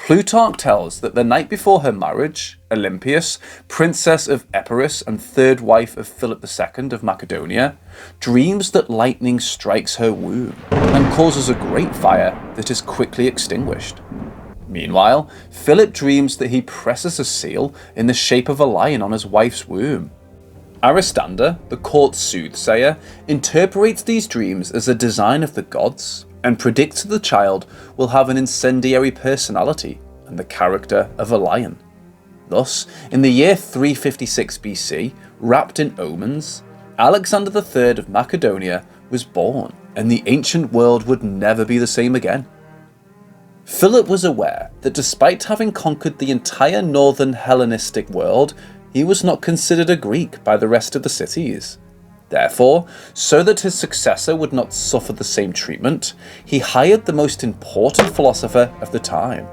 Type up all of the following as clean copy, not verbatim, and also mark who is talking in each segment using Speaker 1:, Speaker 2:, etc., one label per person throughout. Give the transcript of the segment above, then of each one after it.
Speaker 1: Plutarch tells that the night before her marriage, Olympias, princess of Epirus and third wife of Philip II of Macedonia, dreams that lightning strikes her womb and causes a great fire that is quickly extinguished. Meanwhile, Philip dreams that he presses a seal in the shape of a lion on his wife's womb. Aristander, the court soothsayer, interprets these dreams as a design of the gods and predicts the child will have an incendiary personality and the character of a lion. Thus, in the year 356 BC, wrapped in omens, Alexander III of Macedonia was born, and the ancient world would never be the same again. Philip was aware that despite having conquered the entire northern Hellenistic world, he was not considered a Greek by the rest of the cities. Therefore, so that his successor would not suffer the same treatment, he hired the most important philosopher of the time,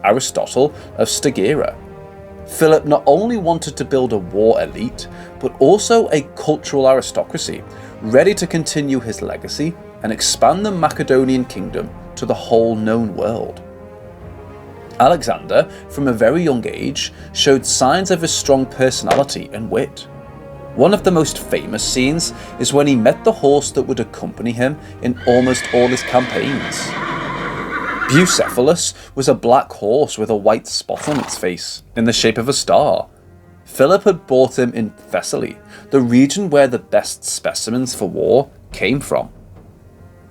Speaker 1: Aristotle of Stagira. Philip not only wanted to build a war elite, but also a cultural aristocracy, ready to continue his legacy and expand the Macedonian kingdom to the whole known world. Alexander, from a very young age, showed signs of his strong personality and wit. One of the most famous scenes is when he met the horse that would accompany him in almost all his campaigns. Bucephalus was a black horse with a white spot on its face, in the shape of a star. Philip had bought him in Thessaly, the region where the best specimens for war came from.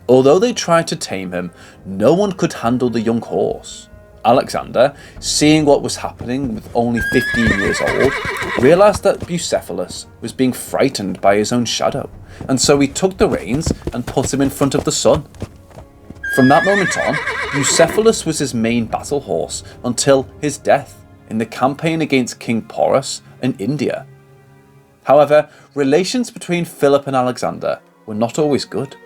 Speaker 1: Although they tried to tame him, no one could handle the young horse. Alexander, seeing what was happening with only 15 years old, realised that Bucephalus was being frightened by his own shadow, and so he took the reins and put him in front of the sun. From that moment on, Bucephalus was his main battle horse until his death in the campaign against King Porus in India. However, relations between Philip and Alexander were not always good.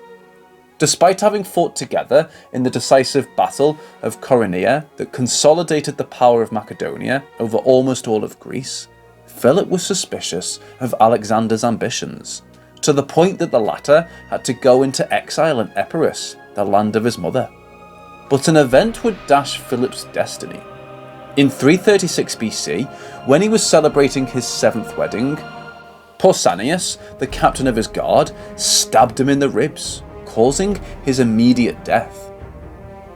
Speaker 1: Despite having fought together in the decisive Battle of Coronea that consolidated the power of Macedonia over almost all of Greece, Philip was suspicious of Alexander's ambitions, to the point that the latter had to go into exile in Epirus, the land of his mother. But an event would dash Philip's destiny. In 336 BC, when he was celebrating his 7th wedding, Pausanias, the captain of his guard, stabbed him in the ribs, causing his immediate death.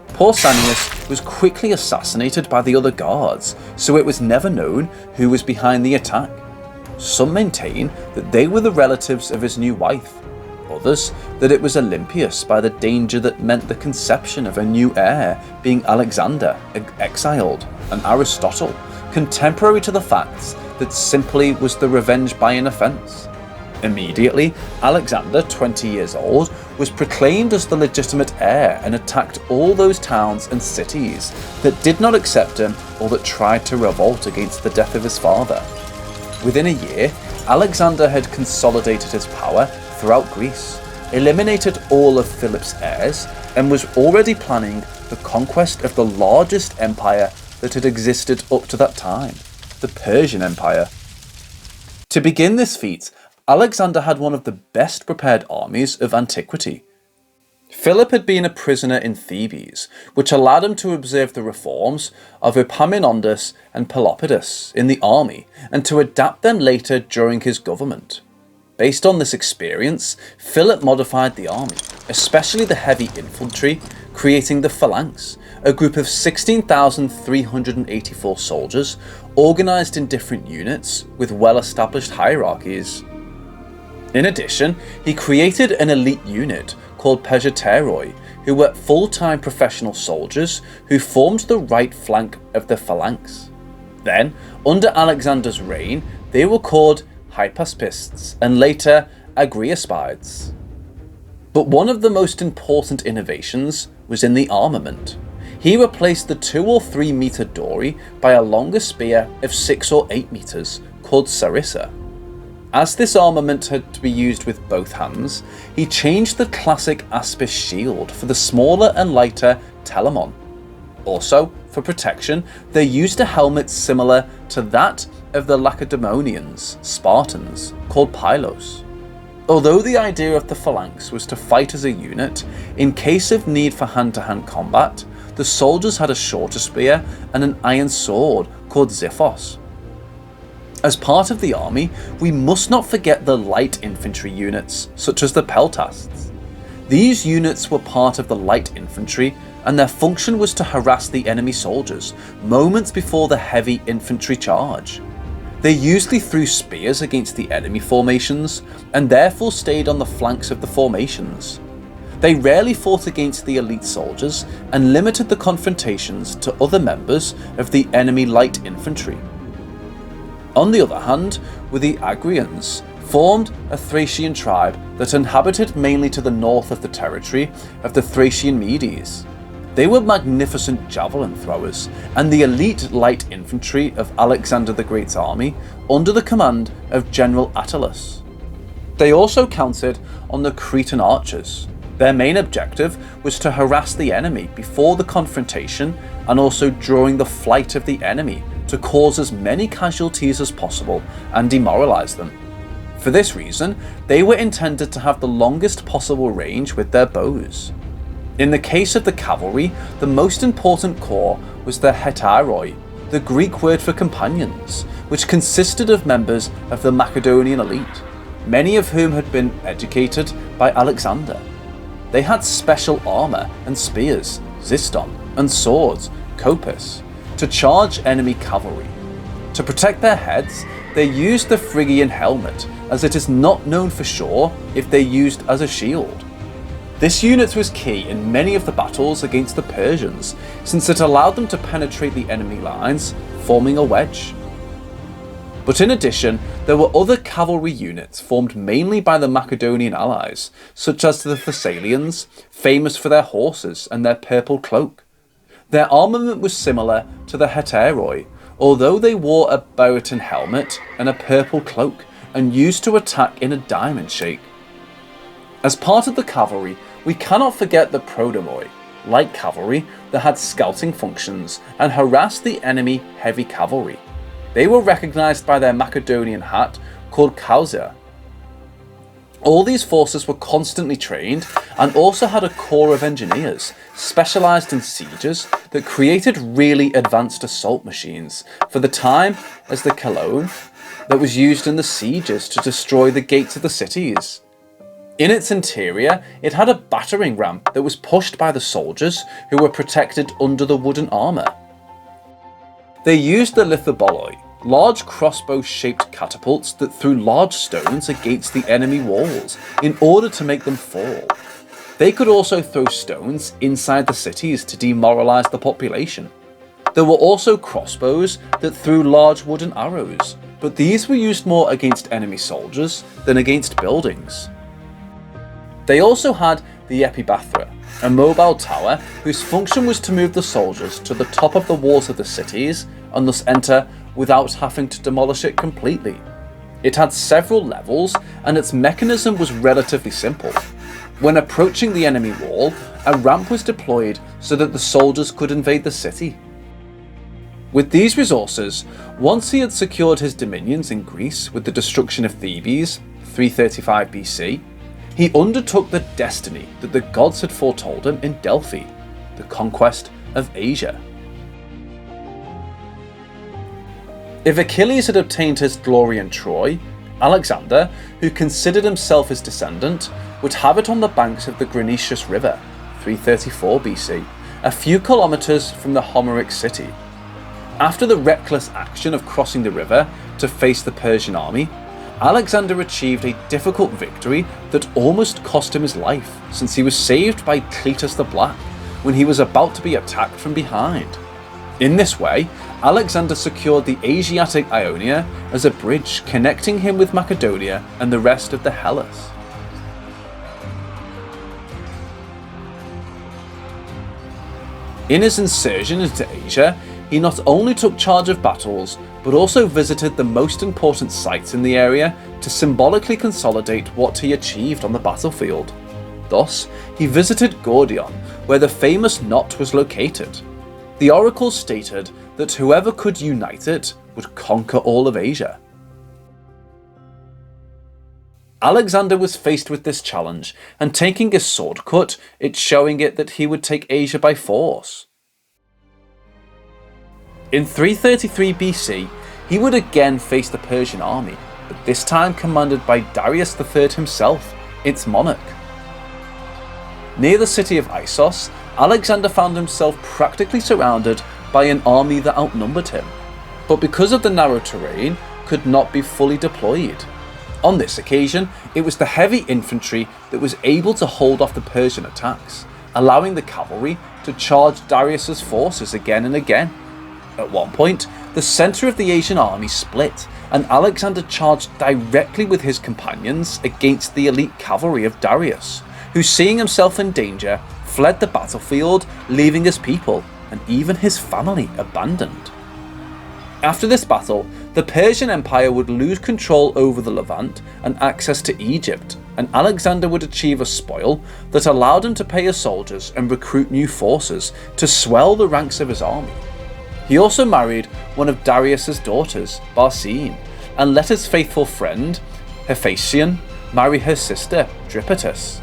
Speaker 1: Pausanias was quickly assassinated by the other guards, so it was never known who was behind the attack. Some maintain that they were the relatives of his new wife, others that it was Olympias by the danger that meant the conception of a new heir, being Alexander, exiled, and Aristotle, contemporary to the facts, that simply was the revenge by an offence. Immediately, Alexander, 20 years old, was proclaimed as the legitimate heir and attacked all those towns and cities that did not accept him or that tried to revolt against the death of his father. Within a year, Alexander had consolidated his power throughout Greece, eliminated all of Philip's heirs, and was already planning the conquest of the largest empire that had existed up to that time, the Persian Empire. To begin this feat, Alexander had one of the best prepared armies of antiquity. Philip had been a prisoner in Thebes, which allowed him to observe the reforms of Epaminondas and Pelopidas in the army and to adapt them later during his government. Based on this experience, Philip modified the army, especially the heavy infantry, creating the phalanx, a group of 16,384 soldiers organised in different units with well-established hierarchies. In addition, he created an elite unit called Persiateroi, who were full-time professional soldiers who formed the right flank of the phalanx. Then, under Alexander's reign, they were called hypaspists and later agriospides. But one of the most important innovations was in the armament. He replaced the 2 or 3 meter dory by a longer spear of 6 or 8 meters called sarissa. As this armament had to be used with both hands, he changed the classic aspis shield for the smaller and lighter telemon. Also, for protection, they used a helmet similar to that of the Lacedaemonians, Spartans, called pylos. Although the idea of the phalanx was to fight as a unit, in case of need for hand-to-hand combat, the soldiers had a shorter spear and an iron sword called xiphos. As part of the army, we must not forget the light infantry units, such as the peltasts. These units were part of the light infantry, and their function was to harass the enemy soldiers moments before the heavy infantry charge. They usually threw spears against the enemy formations, and therefore stayed on the flanks of the formations. They rarely fought against the elite soldiers, and limited the confrontations to other members of the enemy light infantry. On the other hand, were the Agrians, formed a Thracian tribe that inhabited mainly to the north of the territory of the Thracian Medes. They were magnificent javelin throwers, and the elite light infantry of Alexander the Great's army under the command of General Attalus. They also counted on the Cretan archers. Their main objective was to harass the enemy before the confrontation, and also during the flight of the enemy, to cause as many casualties as possible and demoralize them. For this reason, they were intended to have the longest possible range with their bows. In the case of the cavalry, the most important corps was the hetairoi, the Greek word for companions, which consisted of members of the Macedonian elite, many of whom had been educated by Alexander. They had special armour and spears, xyston, and swords, kopis, to charge enemy cavalry. To protect their heads, they used the Phrygian helmet, as it is not known for sure if they used as a shield. This unit was key in many of the battles against the Persians, since it allowed them to penetrate the enemy lines, forming a wedge. But in addition, there were other cavalry units formed mainly by the Macedonian allies, such as the Thessalians, famous for their horses and their purple cloak. Their armament was similar to the hetairoi, although they wore a Boeotian helmet and a purple cloak, and used to attack in a diamond shape. As part of the cavalry, we cannot forget the prodomoi, light cavalry that had scouting functions and harassed the enemy heavy cavalry. They were recognised by their Macedonian hat called kausia. All these forces were constantly trained, and also had a corps of engineers specialised in sieges that created really advanced assault machines for the time, as the colonne that was used in the sieges to destroy the gates of the cities. In its interior, it had a battering ram that was pushed by the soldiers who were protected under the wooden armour. They used the lithoboloi, large crossbow-shaped catapults that threw large stones against the enemy walls in order to make them fall. They could also throw stones inside the cities to demoralise the population. There were also crossbows that threw large wooden arrows, but these were used more against enemy soldiers than against buildings. They also had the epibathra, a mobile tower whose function was to move the soldiers to the top of the walls of the cities and thus enter without having to demolish it completely. It had several levels, and its mechanism was relatively simple. When approaching the enemy wall, a ramp was deployed so that the soldiers could invade the city. With these resources, once he had secured his dominions in Greece with the destruction of Thebes, 335 BC, he undertook the destiny that the gods had foretold him in Delphi, the conquest of Asia. If Achilles had obtained his glory in Troy, Alexander, who considered himself his descendant, would have it on the banks of the Granaeus River, 334 BC, a few kilometres from the Homeric city. After the reckless action of crossing the river to face the Persian army, Alexander achieved a difficult victory that almost cost him his life, since he was saved by Cletus the Black when he was about to be attacked from behind. In this way, Alexander secured the Asiatic Ionia as a bridge connecting him with Macedonia and the rest of the Hellas. In his incursion into Asia, he not only took charge of battles, but also visited the most important sites in the area to symbolically consolidate what he achieved on the battlefield. Thus, he visited Gordion, where the famous knot was located. The oracle stated that whoever could unite it would conquer all of Asia. Alexander was faced with this challenge, and taking a sword cut, it showing it that he would take Asia by force. In 333 BC, he would again face the Persian army, but this time commanded by Darius III himself, its monarch. Near the city of Issos, Alexander found himself practically surrounded by an army that outnumbered him, but because of the narrow terrain, could not be fully deployed. On this occasion, it was the heavy infantry that was able to hold off the Persian attacks, allowing the cavalry to charge Darius's forces again and again. At one point, the centre of the Asian army split, and Alexander charged directly with his companions against the elite cavalry of Darius, who, seeing himself in danger, fled the battlefield, leaving his people and even his family abandoned. After this battle, the Persian Empire would lose control over the Levant and access to Egypt, and Alexander would achieve a spoil that allowed him to pay his soldiers and recruit new forces to swell the ranks of his army. He also married one of Darius's daughters, Barsine, and let his faithful friend, Hephaestion, marry her sister, Dripatus.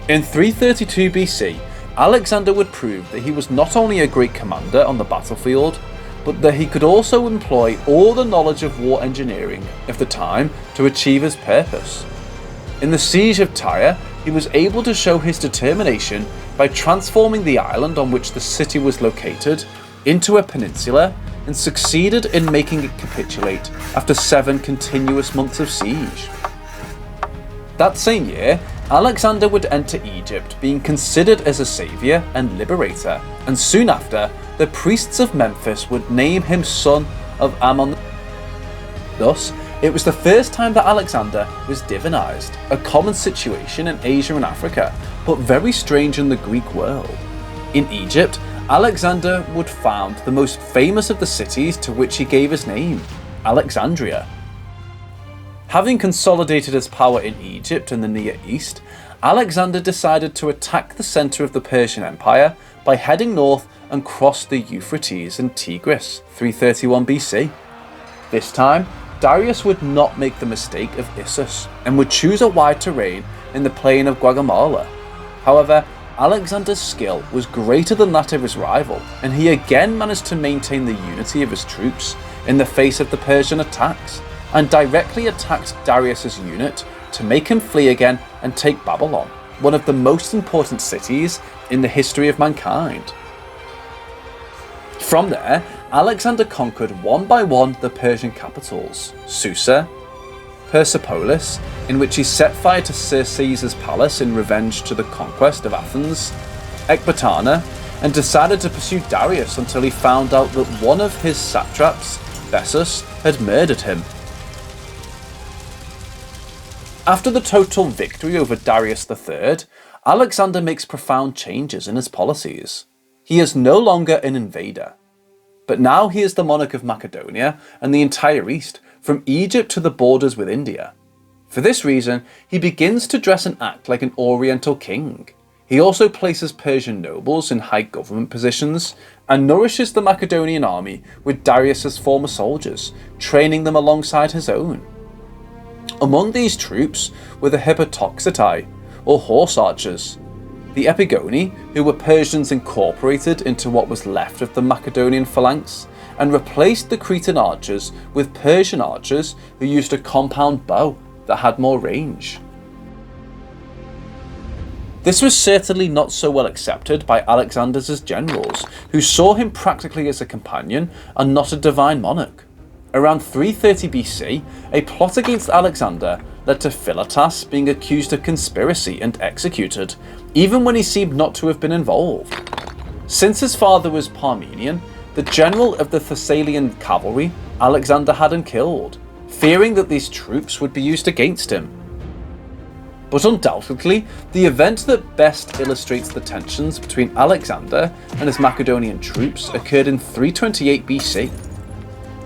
Speaker 1: In 332 BC, Alexander would prove that he was not only a great commander on the battlefield, but that he could also employ all the knowledge of war engineering of the time to achieve his purpose. In the siege of Tyre, he was able to show his determination by transforming the island on which the city was located into a peninsula, and succeeded in making it capitulate after 7 continuous months of siege. That same year, Alexander would enter Egypt, being considered as a saviour and liberator, and soon after, the priests of Memphis would name him son of Ammon. Thus, it was the first time that Alexander was divinized, a common situation in Asia and Africa, but very strange in the Greek world. In Egypt, Alexander would found the most famous of the cities to which he gave his name, Alexandria. Having consolidated his power in Egypt and the Near East, Alexander decided to attack the centre of the Persian Empire by heading north and cross the Euphrates and Tigris, 331 BC. This time, Darius would not make the mistake of Issus and would choose a wide terrain in the plain of Guatemala. However, Alexander's skill was greater than that of his rival, and he again managed to maintain the unity of his troops in the face of the Persian attacks, and directly attacked Darius's unit to make him flee again and take Babylon, one of the most important cities in the history of mankind. From there, Alexander conquered one by one the Persian capitals, Susa, Persepolis, in which he set fire to Caesar's palace in revenge to the conquest of Athens, Ecbatana, and decided to pursue Darius until he found out that one of his satraps, Bessus, had murdered him. After the total victory over Darius III, Alexander makes profound changes in his policies. He is no longer an invader, but now he is the monarch of Macedonia and the entire East, from Egypt to the borders with India. For this reason, he begins to dress and act like an Oriental king. He also places Persian nobles in high government positions and nourishes the Macedonian army with Darius's former soldiers, training them alongside his own. Among these troops were the Hippotoxetai, or horse archers, the Epigoni, who were Persians incorporated into what was left of the Macedonian phalanx, and replaced the Cretan archers with Persian archers who used a compound bow that had more range. This was certainly not so well accepted by Alexander's generals, who saw him practically as a companion and not a divine monarch. Around 330 BC, a plot against Alexander led to Philotas being accused of conspiracy and executed, even when he seemed not to have been involved. Since his father was Parmenion, the general of the Thessalian cavalry, Alexander had him killed, fearing that these troops would be used against him. But undoubtedly, the event that best illustrates the tensions between Alexander and his Macedonian troops occurred in 328 BC.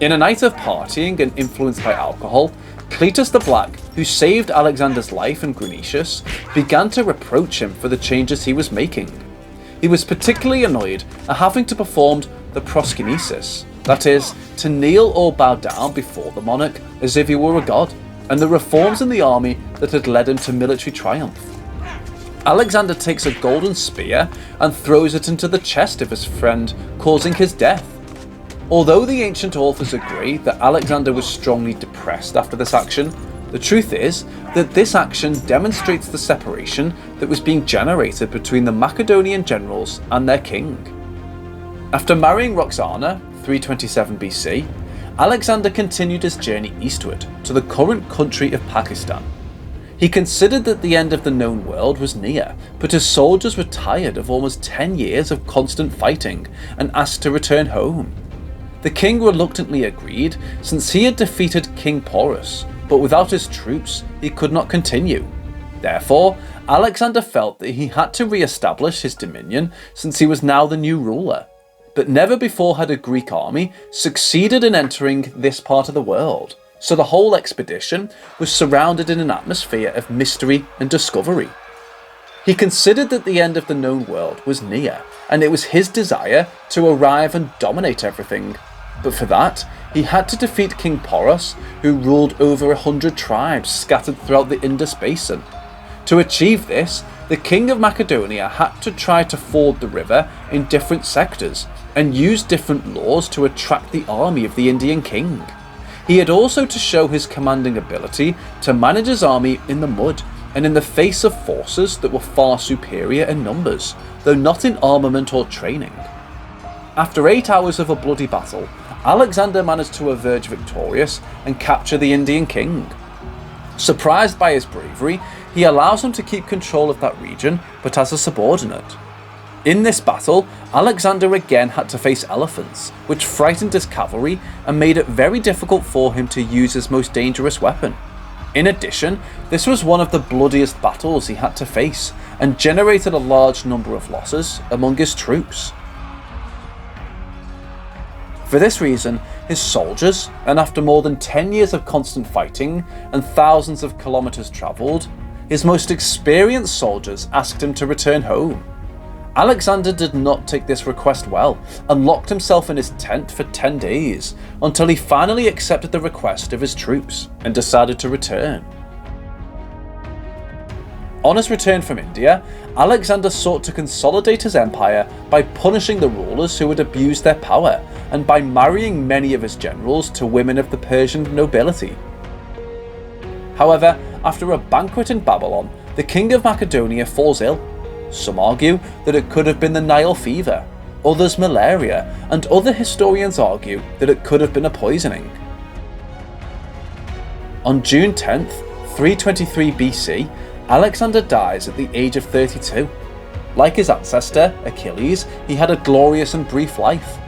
Speaker 1: In a night of partying and influenced by alcohol, Cletus the Black, who saved Alexander's life in Grunetius, began to reproach him for the changes he was making. He was particularly annoyed at having to perform the proskinesis, that is, to kneel or bow down before the monarch as if he were a god, and the reforms in the army that had led him to military triumph. Alexander takes a golden spear and throws it into the chest of his friend, causing his death. Although the ancient authors agree that Alexander was strongly depressed after this action, the truth is that this action demonstrates the separation that was being generated between the Macedonian generals and their king. After marrying Roxana, 327 BC, Alexander continued his journey eastward to the current country of Pakistan. He considered that the end of the known world was near, but his soldiers were tired of almost 10 years of constant fighting and asked to return home. The king reluctantly agreed, since he had defeated King Porus, but without his troops he could not continue. Therefore, Alexander felt that he had to re-establish his dominion, since he was now the new ruler. But never before had a Greek army succeeded in entering this part of the world, so the whole expedition was surrounded in an atmosphere of mystery and discovery. He considered that the end of the known world was near, and it was his desire to arrive and dominate everything. But for that, he had to defeat King Porus, who ruled over 100 tribes scattered throughout the Indus Basin. To achieve this, the king of Macedonia had to try to ford the river in different sectors, and use different laws to attract the army of the Indian king. He had also to show his commanding ability to manage his army in the mud, and in the face of forces that were far superior in numbers, though not in armament or training. After 8 hours of a bloody battle, Alexander managed to emerge victorious and capture the Indian king. Surprised by his bravery, he allows him to keep control of that region, but as a subordinate. In this battle, Alexander again had to face elephants, which frightened his cavalry and made it very difficult for him to use his most dangerous weapon. In addition, this was one of the bloodiest battles he had to face, and generated a large number of losses among his troops. For this reason, his soldiers, and after more than 10 years of constant fighting and thousands of kilometers travelled, his most experienced soldiers asked him to return home. Alexander did not take this request well, and locked himself in his tent for 10 days, until he finally accepted the request of his troops and decided to return. On his return from India, Alexander sought to consolidate his empire by punishing the rulers who had abused their power, and by marrying many of his generals to women of the Persian nobility. However, after a banquet in Babylon, the king of Macedonia falls ill. Some argue that it could have been the Nile fever, others malaria, and other historians argue that it could have been a poisoning. On June 10th, 323 BC, Alexander dies at the age of 32. Like his ancestor, Achilles, he had a glorious and brief life.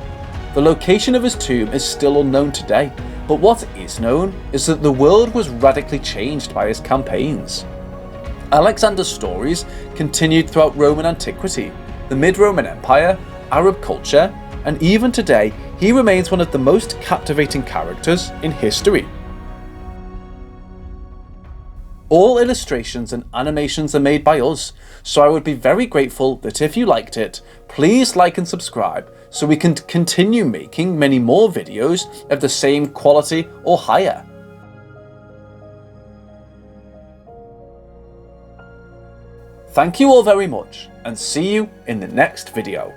Speaker 1: The location of his tomb is still unknown today, but what is known is that the world was radically changed by his campaigns. Alexander's stories continued throughout Roman antiquity, the mid-Roman Empire, Arab culture, and even today he remains one of the most captivating characters in history. All illustrations and animations are made by us, so I would be very grateful that if you liked it, please like and subscribe so we can continue making many more videos of the same quality or higher. Thank you all very much, and see you in the next video.